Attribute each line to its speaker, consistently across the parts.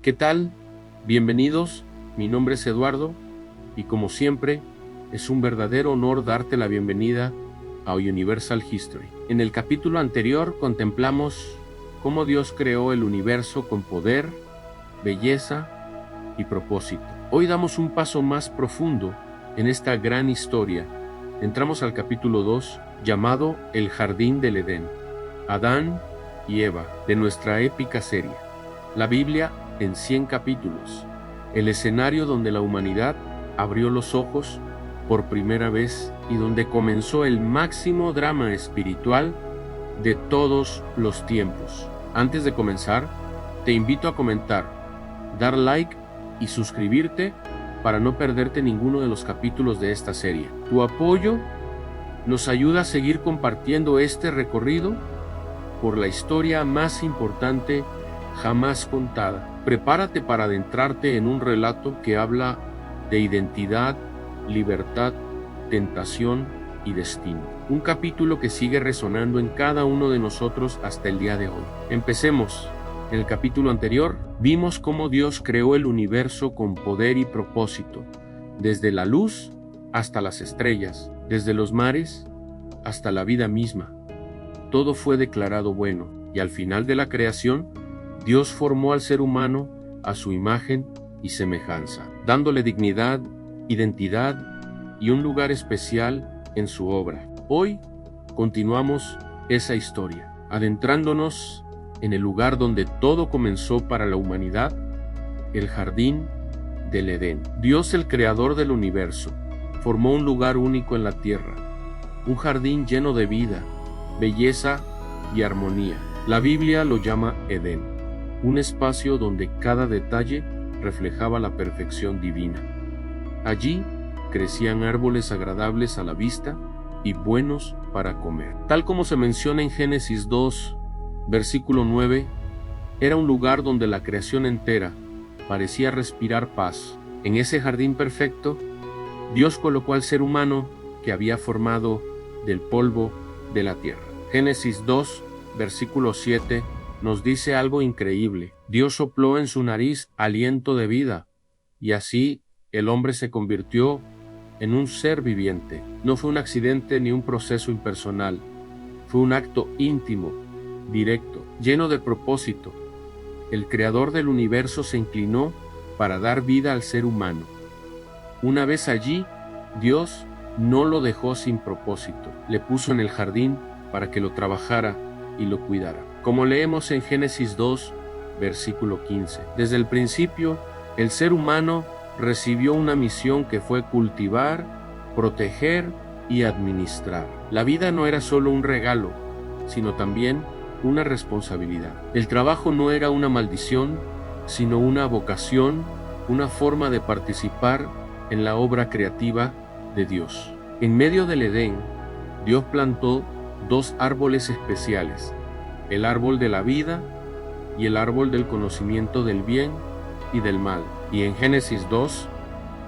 Speaker 1: ¿Qué tal? Bienvenidos, mi nombre es Eduardo y como siempre es un verdadero honor darte la bienvenida a Universal History. En el capítulo anterior contemplamos cómo Dios creó el universo con poder, belleza y propósito. Hoy damos un paso más profundo en esta gran historia. Entramos al capítulo 2 llamado El Jardín del Edén, Adán y Eva, de nuestra épica serie. La Biblia en 100 capítulos, el escenario donde la humanidad abrió los ojos por primera vez y donde comenzó el máximo drama espiritual de todos los tiempos. Antes de comenzar, te invito a comentar, dar like y suscribirte para no perderte ninguno de los capítulos de esta serie. Tu apoyo nos ayuda a seguir compartiendo este recorrido por la historia más importante jamás contada. Prepárate para adentrarte en un relato que habla de identidad, libertad, tentación y destino. Un capítulo que sigue resonando en cada uno de nosotros hasta el día de hoy. Empecemos. En el capítulo anterior vimos cómo Dios creó el universo con poder y propósito, desde la luz hasta las estrellas, desde los mares hasta la vida misma. Todo fue declarado bueno, y al final de la creación, Dios formó al ser humano a su imagen y semejanza, dándole dignidad, identidad y un lugar especial en su obra. Hoy continuamos esa historia, adentrándonos en el lugar donde todo comenzó para la humanidad, el Jardín del Edén. Dios, el creador del universo, formó un lugar único en la tierra, un jardín lleno de vida, belleza y armonía. La Biblia lo llama Edén, un espacio donde cada detalle reflejaba la perfección divina. Allí crecían árboles agradables a la vista y buenos para comer. Tal como se menciona en Génesis 2, versículo 9, era un lugar donde la creación entera parecía respirar paz. En ese jardín perfecto, Dios colocó al ser humano que había formado del polvo de la tierra. Génesis 2, versículo 7, nos dice algo increíble. Dios sopló en su nariz aliento de vida, y así el hombre se convirtió en un ser viviente. No fue un accidente ni un proceso impersonal. Fue un acto íntimo, directo, lleno de propósito. El creador del universo se inclinó para dar vida al ser humano. Una vez allí, Dios no lo dejó sin propósito. Le puso en el jardín para que lo trabajara y lo cuidara. Como leemos en Génesis 2, versículo 15. Desde el principio, el ser humano recibió una misión que fue cultivar, proteger y administrar. La vida no era solo un regalo, sino también una responsabilidad. El trabajo no era una maldición, sino una vocación, una forma de participar en la obra creativa de Dios. En medio del Edén, Dios plantó dos árboles especiales, el árbol de la vida y el árbol del conocimiento del bien y del mal. Y en Génesis 2,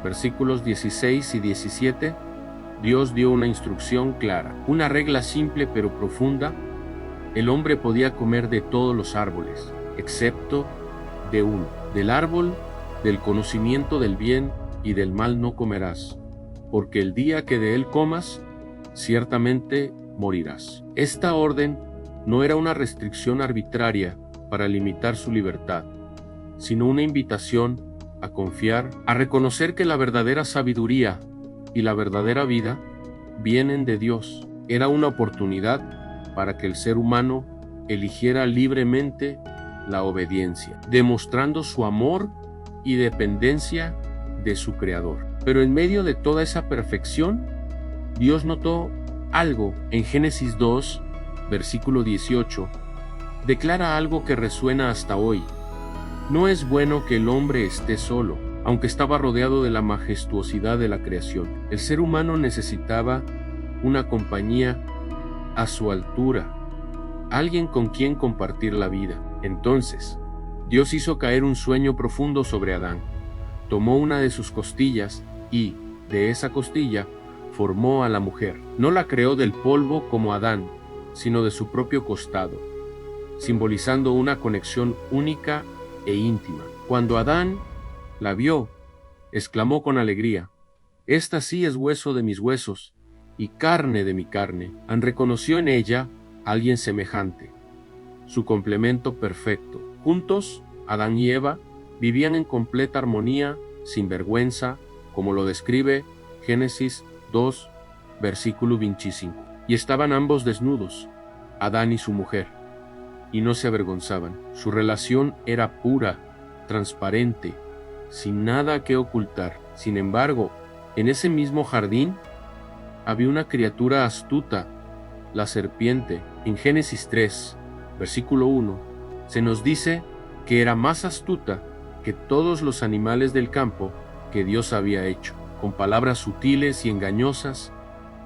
Speaker 1: versículos 16 y 17, Dios dio una instrucción clara, una regla simple pero profunda. El hombre podía comer de todos los árboles, excepto de uno. Del árbol del conocimiento del bien y del mal no comerás, porque el día que de él comas, ciertamente morirás. Esta orden no era una restricción arbitraria para limitar su libertad, sino una invitación a confiar, a reconocer que la verdadera sabiduría y la verdadera vida vienen de Dios. Era una oportunidad para que el ser humano eligiera libremente la obediencia, demostrando su amor y dependencia de su Creador. Pero en medio de toda esa perfección, Dios notó algo. En Génesis 2, versículo 18, declara algo que resuena hasta hoy. No es bueno que el hombre esté solo, aunque estaba rodeado de la majestuosidad de la creación. El ser humano necesitaba una compañía a su altura, alguien con quien compartir la vida. Entonces, Dios hizo caer un sueño profundo sobre Adán. Tomó una de sus costillas y, de esa costilla, formó a la mujer. No la creó del polvo como Adán, sino de su propio costado, simbolizando una conexión única e íntima. Cuando Adán la vio, exclamó con alegría: «Esta sí es hueso de mis huesos y carne de mi carne». Reconoció en ella a alguien semejante, su complemento perfecto. Juntos, Adán y Eva vivían en completa armonía, sin vergüenza, como lo describe Génesis 2, versículo 25. Y estaban ambos desnudos, Adán y su mujer, y no se avergonzaban. Su relación era pura, transparente, sin nada que ocultar. Sin embargo, en ese mismo jardín había una criatura astuta, la serpiente. En Génesis 3, versículo 1, se nos dice que era más astuta que todos los animales del campo que Dios había hecho. Con palabras sutiles y engañosas,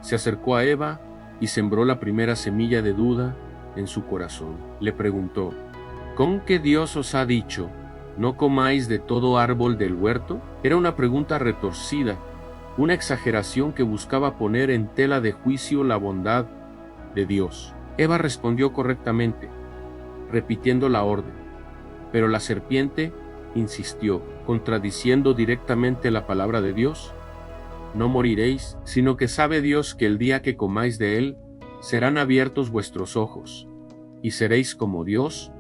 Speaker 1: se acercó a Eva y sembró la primera semilla de duda en su corazón. Le preguntó: ¿con qué Dios os ha dicho, no comáis de todo árbol del huerto? Era una pregunta retorcida, una exageración que buscaba poner en tela de juicio la bondad de Dios. Eva respondió correctamente, repitiendo la orden, pero la serpiente insistió, contradiciendo directamente la palabra de Dios: no moriréis, sino que sabe Dios que el día que comáis de él, serán abiertos vuestros ojos, y seréis como Dios,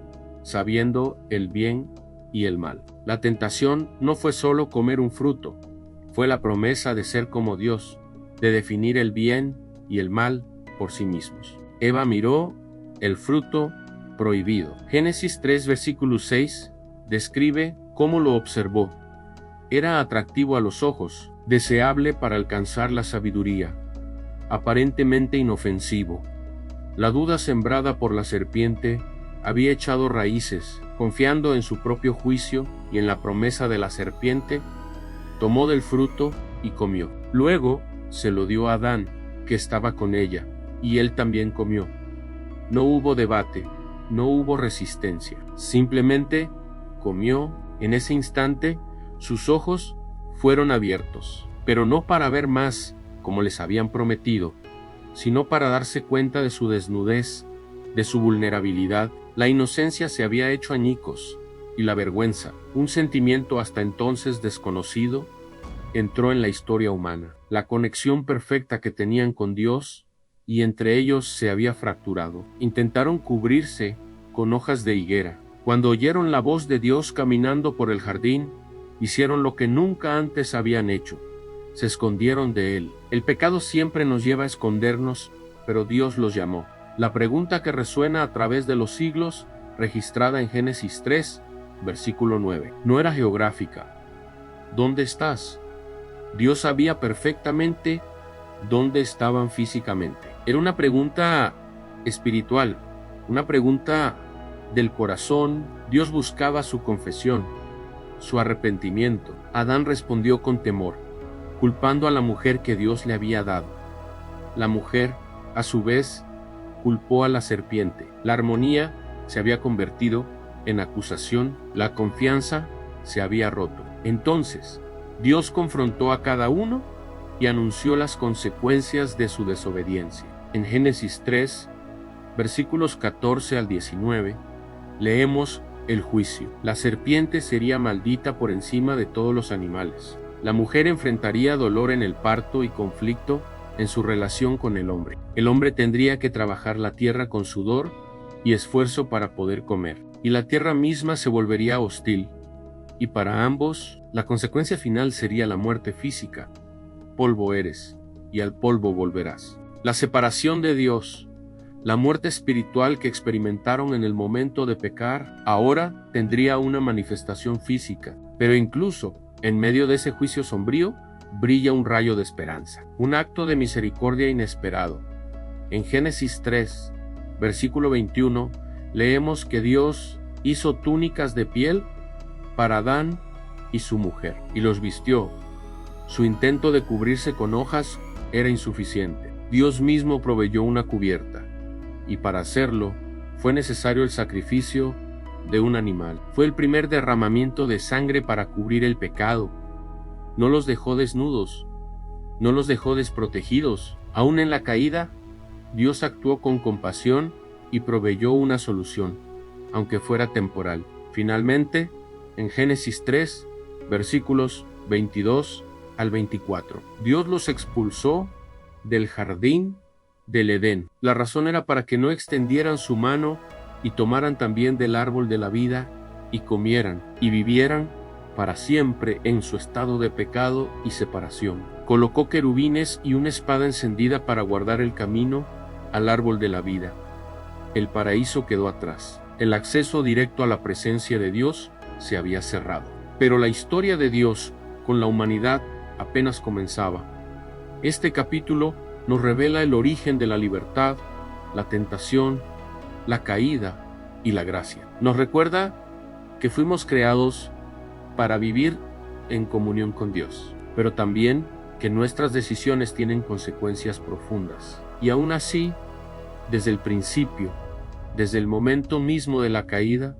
Speaker 1: sabiendo el bien y el mal. La tentación no fue solo comer un fruto, fue la promesa de ser como Dios, de definir el bien y el mal por sí mismos. Eva miró el fruto prohibido. Génesis 3, versículo 6, describe cómo lo observó. Era atractivo a los ojos, deseable para alcanzar la sabiduría, aparentemente inofensivo. La duda sembrada por la serpiente había echado raíces. Confiando en su propio juicio y en la promesa de la serpiente, tomó del fruto y comió. Luego se lo dio a Adán, que estaba con ella, y él también comió. No hubo debate, no hubo resistencia. Simplemente comió. En ese instante, sus ojos fueron abiertos, pero no para ver más, como les habían prometido, sino para darse cuenta de su desnudez, de su vulnerabilidad. La inocencia se había hecho añicos, y la vergüenza, un sentimiento hasta entonces desconocido, entró en la historia humana. La conexión perfecta que tenían con Dios, y entre ellos se había fracturado. Intentaron cubrirse con hojas de higuera. Cuando oyeron la voz de Dios caminando por el jardín, hicieron lo que nunca antes habían hecho: se escondieron de él. El pecado siempre nos lleva a escondernos, pero Dios los llamó. La pregunta que resuena a través de los siglos, registrada en Génesis 3, versículo 9, no era geográfica. ¿Dónde estás? Dios sabía perfectamente dónde estaban físicamente. Era una pregunta espiritual, una pregunta del corazón. Dios buscaba su confesión, su arrepentimiento. Adán respondió con temor, culpando a la mujer que Dios le había dado. La mujer, a su vez, culpó a la serpiente. La armonía se había convertido en acusación, la confianza se había roto. Entonces, Dios confrontó a cada uno y anunció las consecuencias de su desobediencia. En Génesis 3, versículos 14 al 19, leemos el juicio. La serpiente sería maldita por encima de todos los animales. La mujer enfrentaría dolor en el parto y conflicto en su relación con el hombre. El hombre tendría que trabajar la tierra con sudor y esfuerzo para poder comer, y la tierra misma se volvería hostil, y para ambos la consecuencia final sería la muerte física. Polvo eres, y al polvo volverás. La separación de Dios, la muerte espiritual que experimentaron en el momento de pecar, ahora tendría una manifestación física, pero incluso en medio de ese juicio sombrío, brilla un rayo de esperanza, un acto de misericordia inesperado. En Génesis 3, versículo 21, leemos que Dios hizo túnicas de piel para Adán y su mujer, y los vistió. Su intento de cubrirse con hojas era insuficiente. Dios mismo proveyó una cubierta, y para hacerlo fue necesario el sacrificio de un animal. Fue el primer derramamiento de sangre para cubrir el pecado. No los dejó desnudos, no los dejó desprotegidos. Aún en la caída, Dios actuó con compasión y proveyó una solución, aunque fuera temporal. Finalmente, en Génesis 3, versículos 22 al 24. Dios los expulsó del jardín del Edén. La razón era para que no extendieran su mano y tomaran también del árbol de la vida y comieran y vivieran para siempre en su estado de pecado y separación. Colocó querubines y una espada encendida para guardar el camino al árbol de la vida. El paraíso quedó atrás. El acceso directo a la presencia de Dios se había cerrado. Pero la historia de Dios con la humanidad apenas comenzaba. Este capítulo nos revela el origen de la libertad, la tentación, la caída y la gracia. Nos recuerda que fuimos creados para vivir en comunión con Dios, pero también que nuestras decisiones tienen consecuencias profundas. Y aún así, desde el principio, desde el momento mismo de la caída,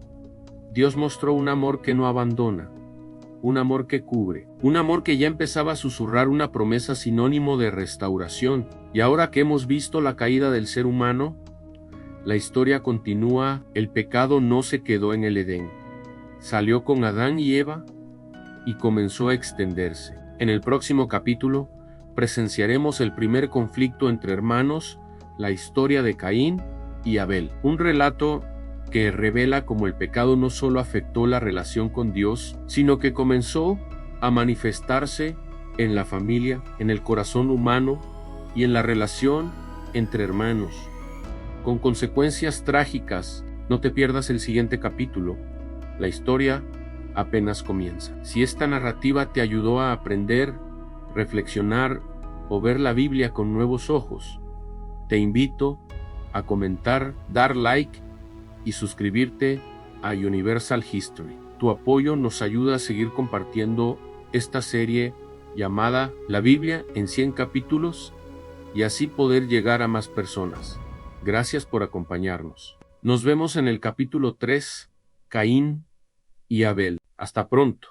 Speaker 1: Dios mostró un amor que no abandona, un amor que cubre, un amor que ya empezaba a susurrar una promesa sinónimo de restauración. Y ahora que hemos visto la caída del ser humano, la historia continúa. El pecado no se quedó en el Edén. Salió con Adán y Eva y comenzó a extenderse. En el próximo capítulo presenciaremos el primer conflicto entre hermanos, la historia de Caín y Abel, un relato que revela cómo el pecado no solo afectó la relación con Dios, sino que comenzó a manifestarse en la familia, en el corazón humano y en la relación entre hermanos, con consecuencias trágicas. No te pierdas el siguiente capítulo. La historia apenas comienza. Si esta narrativa te ayudó a aprender, reflexionar o ver la Biblia con nuevos ojos, te invito a comentar, dar like y suscribirte a Universal History. Tu apoyo nos ayuda a seguir compartiendo esta serie llamada La Biblia en 100 capítulos y así poder llegar a más personas. Gracias por acompañarnos. Nos vemos en el capítulo 3, Caín y Abel. Hasta pronto.